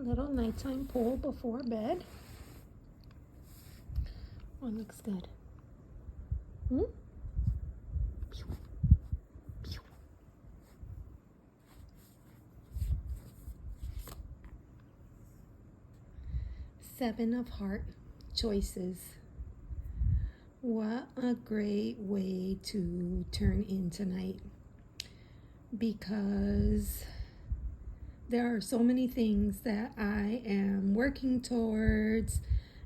A little nighttime pull before bed. One looks good. Hmm? Pew. Pew. Seven of Heart choices. What a great way to turn in tonight, because there are so many things that I am working towards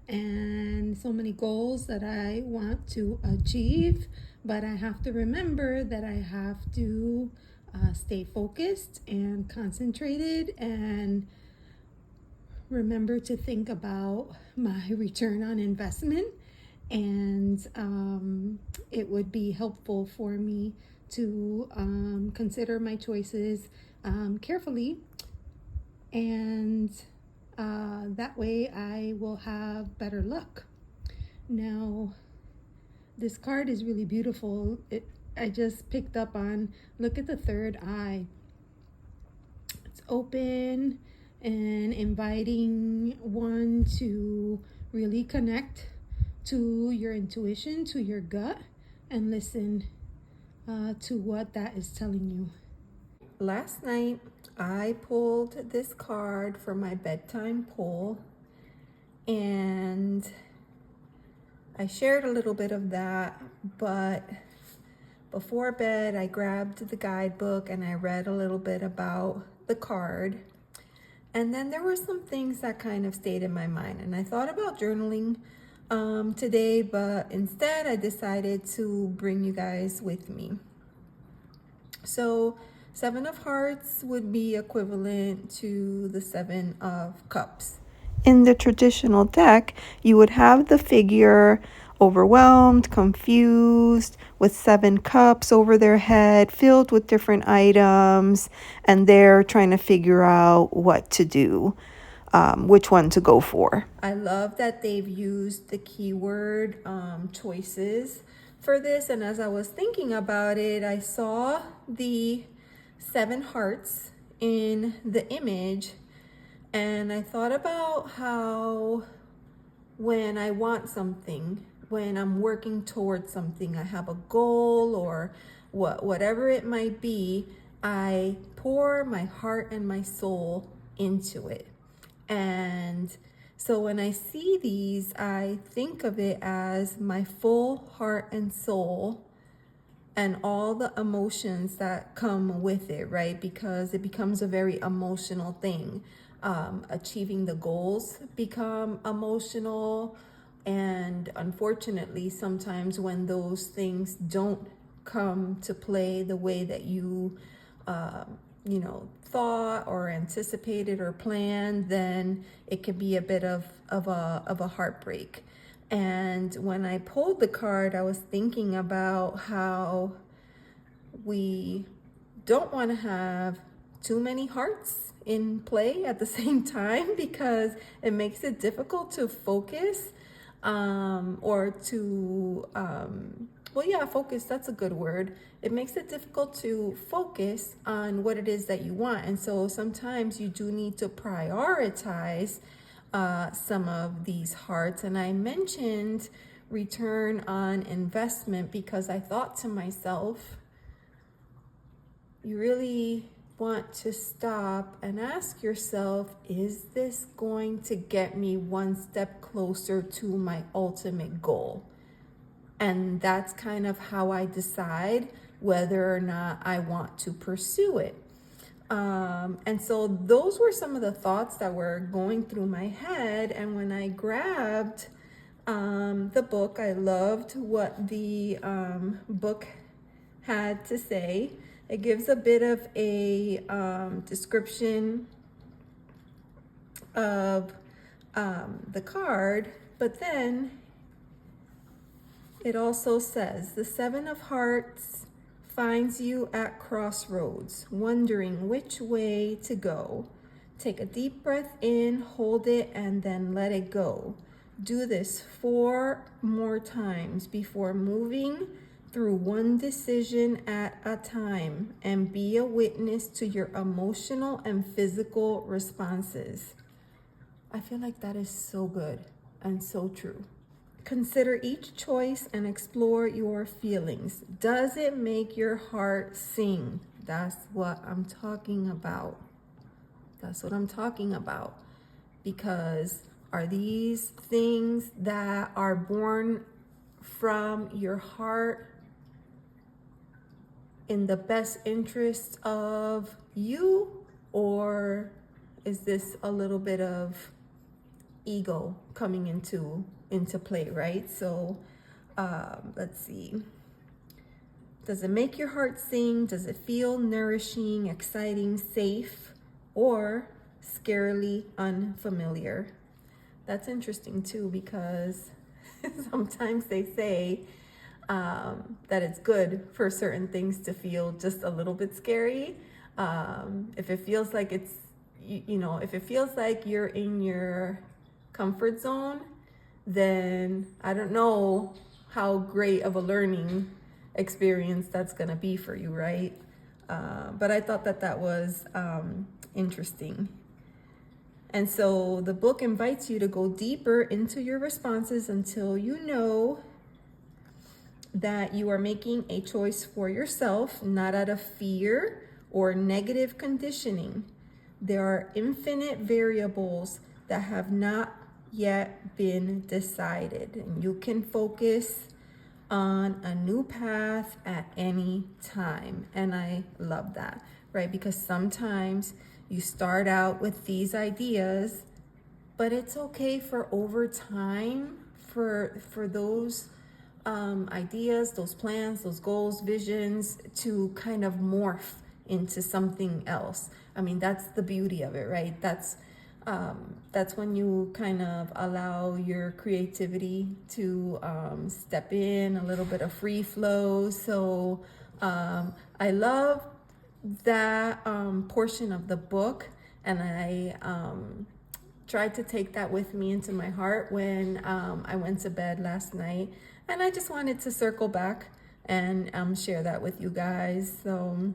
and so many goals that I want to achieve, but I have to remember that I have to stay focused and concentrated and remember to think about my return on investment. And it would be helpful for me to consider my choices carefully, and that way I will have better luck. Now, this card is really beautiful. I just picked up on, look at the third eye. It's open and inviting one to really connect to your intuition, to your gut, and listen to what that is telling you. Last night, I pulled this card for my bedtime pull, and I shared a little bit of that, but before bed, I grabbed the guidebook and I read a little bit about the card. And then there were some things that kind of stayed in my mind, and I thought about journaling today, but instead I decided to bring you guys with me. So Seven of Hearts would be equivalent to the Seven of Cups. In the traditional deck, you would have the figure overwhelmed, confused, with 7 cups over their head, filled with different items, and they're trying to figure out what to do. Which one to go for. I love that they've used the keyword choices for this. And as I was thinking about it, I saw the 7 hearts in the image. And I thought about how when I want something, when I'm working towards something, I have a goal or whatever it might be, I pour my heart and my soul into it. And so when I see these, I think of it as my full heart and soul and all the emotions that come with it, right? Because it becomes a very emotional thing. Achieving the goals become emotional. And unfortunately, sometimes when those things don't come to play the way that you thought or anticipated or planned, then it can be a bit of a heartbreak. And when I pulled the card, I was thinking about how we don't want to have too many hearts in play at the same time, because it makes it difficult to focus or to focus, that's a good word. It makes it difficult to focus on what it is that you want. And so sometimes you do need to prioritize some of these hearts. And I mentioned return on investment because I thought to myself, you really want to stop and ask yourself, is this going to get me one step closer to my ultimate goal? And that's kind of how I decide whether or not I want to pursue it. And so those were some of the thoughts that were going through my head. And when I grabbed the book, I loved what the book had to say. It gives a bit of a description of the card, but then it also says, the 7 of Hearts finds you at crossroads, wondering which way to go. Take a deep breath in, hold it, and then let it go. Do this 4 more times before moving through one decision at a time, and be a witness to your emotional and physical responses. I feel like that is so good and so true. Consider each choice and explore your feelings. Does it make your heart sing? That's what I'm talking about. That's what I'm talking about. Because are these things that are born from your heart in the best interest of you? Or is this a little bit of ego coming into play, right? So let's see. Does it make your heart sing? Does it feel nourishing, exciting, safe, or scarily unfamiliar? That's interesting too, because sometimes they say that it's good for certain things to feel just a little bit scary. If it feels like it's, if it feels like you're in your comfort zone, then I don't know how great of a learning experience that's gonna be for you, right? But I thought that was interesting. And so the book invites you to go deeper into your responses until you know that you are making a choice for yourself, not out of fear or negative conditioning. There are infinite variables that have not yet been decided, and you can focus on a new path at any time. And I love that, right? Because sometimes you start out with these ideas, but it's okay for over time for those ideas, those plans, those goals, visions to kind of morph into something else. I mean, that's the beauty of it, right? That's when you kind of allow your creativity to step in, a little bit of free flow. So I love that portion of the book, and I tried to take that with me into my heart when I went to bed last night. And I just wanted to circle back and share that with you guys. So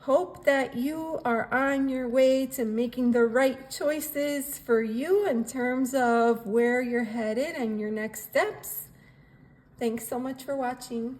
hope that you are on your way to making the right choices for you in terms of where you're headed and your next steps. Thanks so much for watching.